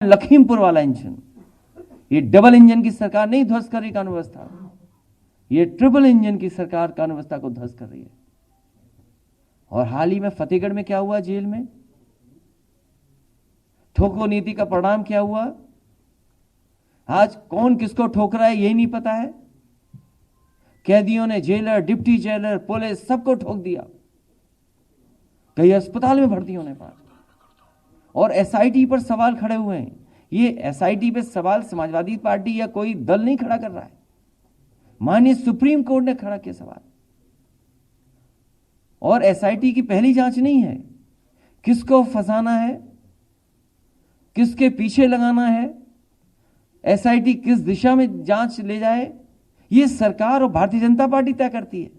लखीमपुर वाला इंजन, ये double engine की सरकार नहीं ध्वस्त कर रही कानून व्यवस्था, ये ट्रिपल इंजन की सरकार कानून व्यवस्था को ध्वस्त कर रही है। और हाल ही में फतेहगढ़ में क्या हुआ, जेल में ठोको नीति का परिणाम क्या हुआ? आज कौन किसको ठोक रहा है यही नहीं पता है। कैदियों ने जेलर, डिप्टी जेलर, पुलिस सबको ठोक दिया, कई अस्पताल में भर्ती होने पर। और एसआईटी पर सवाल खड़े हुए हैं। ये एसआईटी पे सवाल समाजवादी पार्टी या कोई दल नहीं खड़ा कर रहा है, माननीय सुप्रीम कोर्ट ने खड़ा किया सवाल। और एसआईटी की पहली जांच नहीं है, किसको फंसाना है, किसके पीछे लगाना है, एसआईटी किस दिशा में जांच ले जाए, ये सरकार और भारतीय जनता पार्टी तय करती है।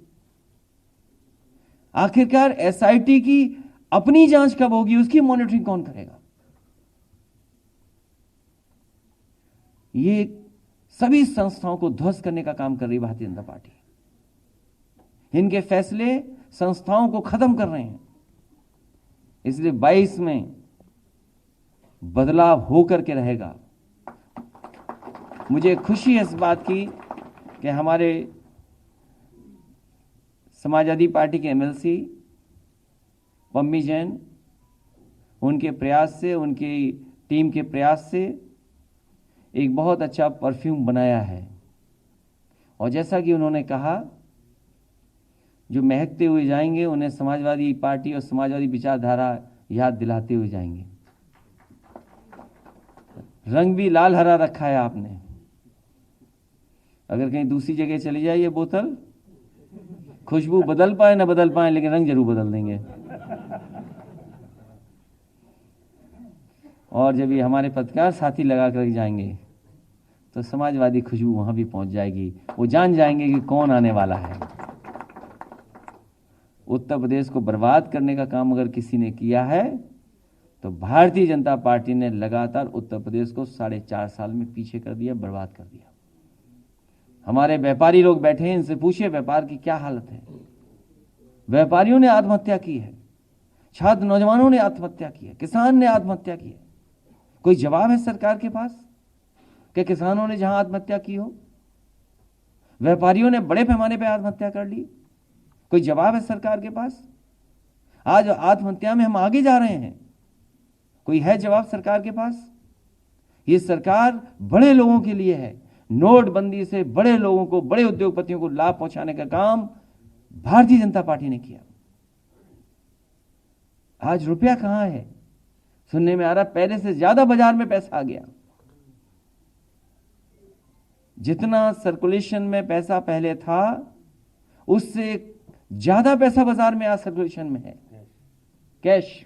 आखिरकार एसआईटी की अपनी जांच कब होगी, उसकी मॉनिटरिंग कौन करेगा? ये सभी संस्थाओं को ध्वस्त करने का काम कर रही भारतीय जनता पार्टी। इनके फैसले संस्थाओं को खत्म कर रहे हैं। इसलिए 22 में बदलाव होकर के रहेगा। मुझे खुशी है इस बात की कि हमारे समाजवादी पार्टी के एमएलसी पम्मी जैन, उनके प्रयास से, उनकी टीम के प्रयास से एक बहुत अच्छा परफ्यूम बनाया है। और जैसा कि उन्होंने कहा, जो महकते हुए जाएंगे उन्हें समाजवादी पार्टी और समाजवादी विचारधारा याद दिलाते हुए जाएंगे। रंग भी लाल हरा रखा है आपने, अगर कहीं दूसरी जगह चली जाए ये बोतल, खुशबू बदल पाए ना बदल पाए, लेकिन रंग जरूर बदल देंगे। और जब ये हमारे पत्रकार साथी लगा कर जाएंगे तो समाजवादी खुशबू वहां भी पहुंच जाएगी, वो जान जाएंगे कि कौन आने वाला है। उत्तर प्रदेश को बर्बाद करने का काम अगर किसी ने किया है तो भारतीय जनता पार्टी ने लगातार उत्तर प्रदेश को 4.5 साल में पीछे कर दिया, बर्बाद कर दिया। हमारे व्यापारी लोग बैठे हैं, इनसे पूछिए व्यापार की क्या हालत है। व्यापारियों ने आत्महत्या की है, छात्र नौजवानों ने आत्महत्या की है, किसान ने आत्महत्या की है। कोई जवाब है सरकार के पास कि किसानों ने जहां आत्महत्या की हो, व्यापारियों ने बड़े पैमाने पर आत्महत्या कर ली? कोई जवाब है सरकार के पास? आज आत्महत्या में हम आगे जा रहे हैं, कोई है जवाब सरकार के पास? ये सरकार बड़े लोगों के लिए है। नोटबंदी से बड़े लोगों को, बड़े उद्योगपतियों को लाभ पहुंचाने का काम भारतीय जनता पार्टी ने किया। आज रुपया कहां है? सुनने में आ रहा पहले से ज्यादा बाजार में पैसा आ गया। जितना सर्कुलेशन में पैसा पहले था उससे ज्यादा पैसा बाजार में आज सर्कुलेशन में है, कैश।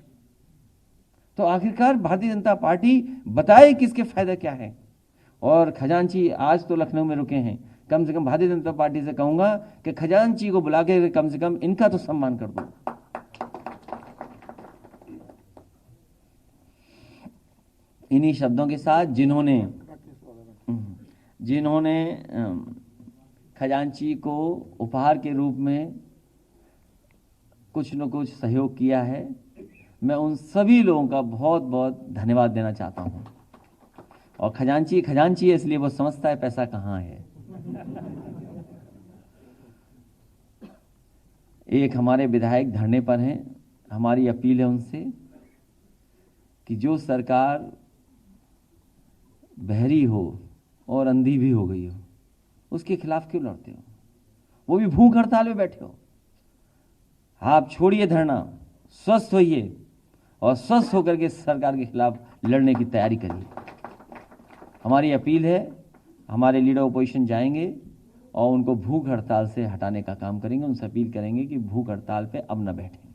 तो आखिरकार भारतीय जनता पार्टी बताए किसके फायदा क्या है। और खजांची आज तो लखनऊ में रुके हैं, कम से कम भारतीय जनता पार्टी से कहूंगा कि खजांची को बुला के कम से कम इनका तो सम्मान कर दो। इन्हीं शब्दों के साथ जिन्होंने खजांची को उपहार के रूप में कुछ न कुछ सहयोग किया है, मैं उन सभी लोगों का बहुत बहुत धन्यवाद देना चाहता हूं। और खजांची है इसलिए वो समझता है पैसा कहां है। एक हमारे विधायक धरने पर हैं, हमारी अपील है उनसे कि जो सरकार बहरी हो और अंधी भी हो गई हो, उसके खिलाफ क्यों लड़ते हो? वो भी भूख हड़ताल में बैठे हो। आप छोड़िए धरना, स्वस्थ होइए और स्वस्थ होकर के सरकार के खिलाफ लड़ने की तैयारी करिए। हमारी अपील है, हमारे लीडर ओपोजिशन जाएंगे और उनको भूख हड़ताल से हटाने का काम करेंगे। उनसे अपील करेंगे कि भूख हड़ताल पे अब न बैठें।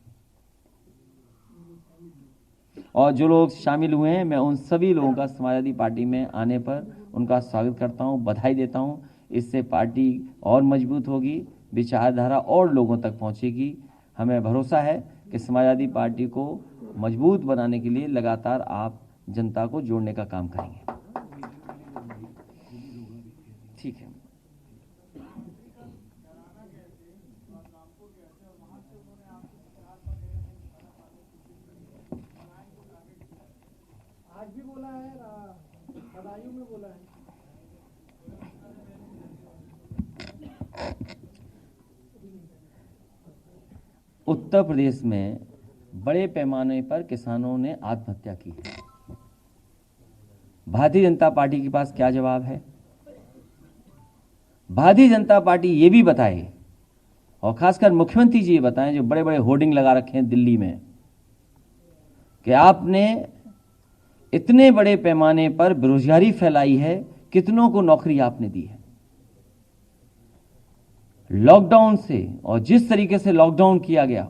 और जो लोग शामिल हुए हैं, मैं उन सभी लोगों का समाजवादी पार्टी में आने पर उनका स्वागत करता हूं, बधाई देता हूं। इससे पार्टी और मजबूत होगी, विचारधारा और लोगों तक पहुंचेगी। हमें भरोसा है कि समाजवादी पार्टी को मजबूत बनाने के लिए लगातार आप जनता को जोड़ने का काम करेंगे। ठीक है। आज भी बोला है उत्तर प्रदेश में बड़े पैमाने पर किसानों ने आत्महत्या की है। भारतीय जनता पार्टी के पास क्या जवाब है? भारतीय जनता पार्टी ये भी बताए, और खासकर मुख्यमंत्री जी ये बताएं जो बड़े बड़े होर्डिंग लगा रखे हैं दिल्ली में, कि आपने इतने बड़े पैमाने पर बेरोजगारी फैलाई है, कितनों को नौकरी आपने दी है। लॉकडाउन से, और जिस तरीके से लॉकडाउन किया गया,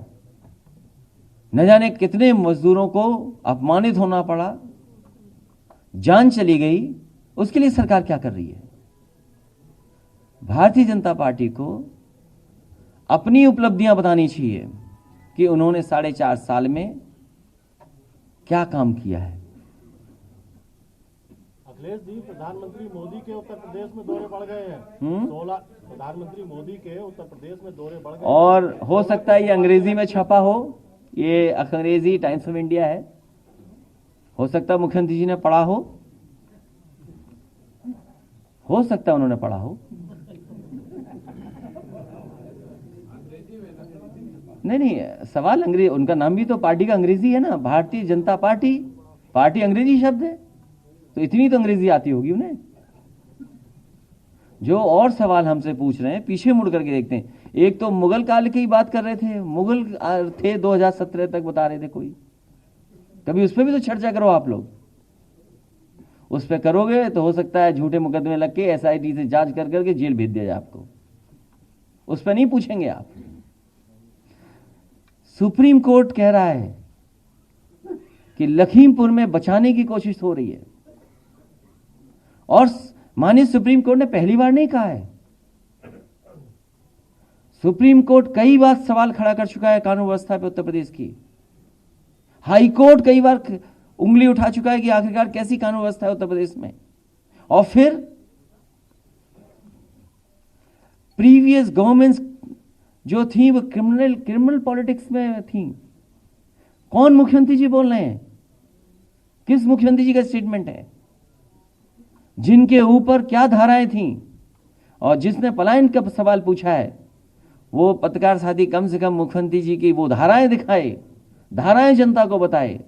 न जाने कितने मजदूरों को अपमानित होना पड़ा, जान चली गई। उसके लिए सरकार क्या कर रही है? भारतीय जनता पार्टी को अपनी उपलब्धियां बतानी चाहिए कि उन्होंने 4.5 साल में क्या काम किया है। अखिलेश जी, प्रधानमंत्री मोदी के उत्तर प्रदेश में दौरे बढ़ गए हैं। 16 प्रधानमंत्री मोदी के उत्तर प्रदेश में दौरे बढ़ गए, और हो सकता है ये अंग्रेजी में छपा हो, ये अंग्रेजी टाइम्स ऑफ इंडिया है, हो सकता है मुख्यमंत्री जी ने पढ़ा हो सकता है उन्होंने पढ़ा हो। नहीं, सवाल अंग्रेजी, उनका नाम भी तो पार्टी का अंग्रेजी है ना, भारतीय जनता पार्टी। पार्टी अंग्रेजी शब्द है, तो इतनी तो अंग्रेजी आती होगी उन्हें। जो और सवाल हमसे पूछ रहे हैं, पीछे मुड़ करके देखते हैं। एक तो मुगल काल की बात कर रहे थे, मुगल थे 2017 तक बता रहे थे कोई, कभी उस पर भी तो चर्चा करो आप लोग। उस पर करोगे तो हो सकता है झूठे मुकदमे लग के SIT से जांच कर करके जेल भेज दिया जाए आपको। उस पर नहीं पूछेंगे आप। सुप्रीम कोर्ट कह रहा है कि लखीमपुर में बचाने की कोशिश हो रही है, और माननीय सुप्रीम कोर्ट ने पहली बार नहीं कहा है। सुप्रीम कोर्ट कई बार सवाल खड़ा कर चुका है कानून व्यवस्था पे उत्तर प्रदेश की। हाई कोर्ट कई बार उंगली उठा चुका है कि आखिरकार कैसी कानून व्यवस्था है उत्तर प्रदेश में। और फिर प्रीवियस गवर्नमेंट्स जो थी वो क्रिमिनल पॉलिटिक्स में थी। कौन मुख्यमंत्री जी बोल रहे हैं? किस मुख्यमंत्री जी का स्टेटमेंट है? जिनके ऊपर क्या धाराएं थीं, और जिसने पलायन का सवाल पूछा है वो पत्रकार साथी कम से कम मुख्यमंत्री जी की वो धाराएं दिखाए, धाराएं जनता को बताए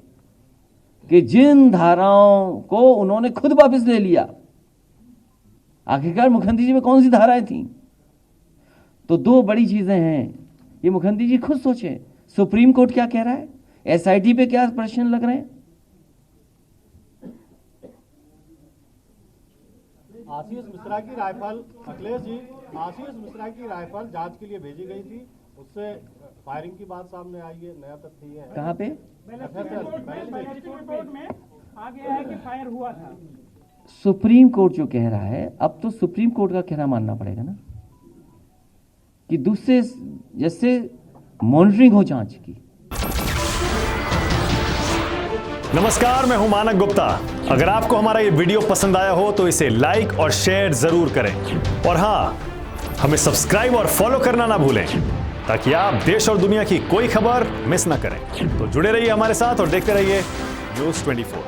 कि जिन धाराओं को उन्होंने खुद वापस ले लिया, आखिरकार मुख्यमंत्री जी में कौन सी धाराएं थीं। तो दो बड़ी चीजें हैं, ये मुख्यमंत्री जी खुद सोचे। सुप्रीम कोर्ट क्या कह रहा है, SIT पे क्या प्रश्न लग रहे हैं। आशीष मिश्रा की राइफल, अखिलेश जी, आशीष मिश्रा की राइफल जांच के लिए भेजी गई थी, उससे फायरिंग की बात सामने आई है। नया तथ्य है। कहां पे? रिपोर्ट में आ गया है कि फायर हुआ था। सुप्रीम कोर्ट जो कह रहा है, अब तो सुप्रीम कोर्ट का कहना मानना पड़ेगा ना, कि दूसरे जैसे मॉनिटरिंग हो जांच की। नमस्कार, मैं हूं मानक गुप्ता। अगर आपको हमारा ये वीडियो पसंद आया हो तो इसे लाइक और शेयर जरूर करें, और हां, हमें सब्सक्राइब और फॉलो करना ना भूलें, ताकि आप देश और दुनिया की कोई खबर मिस ना करें। तो जुड़े रहिए हमारे साथ और देखते रहिए न्यूज़ 24।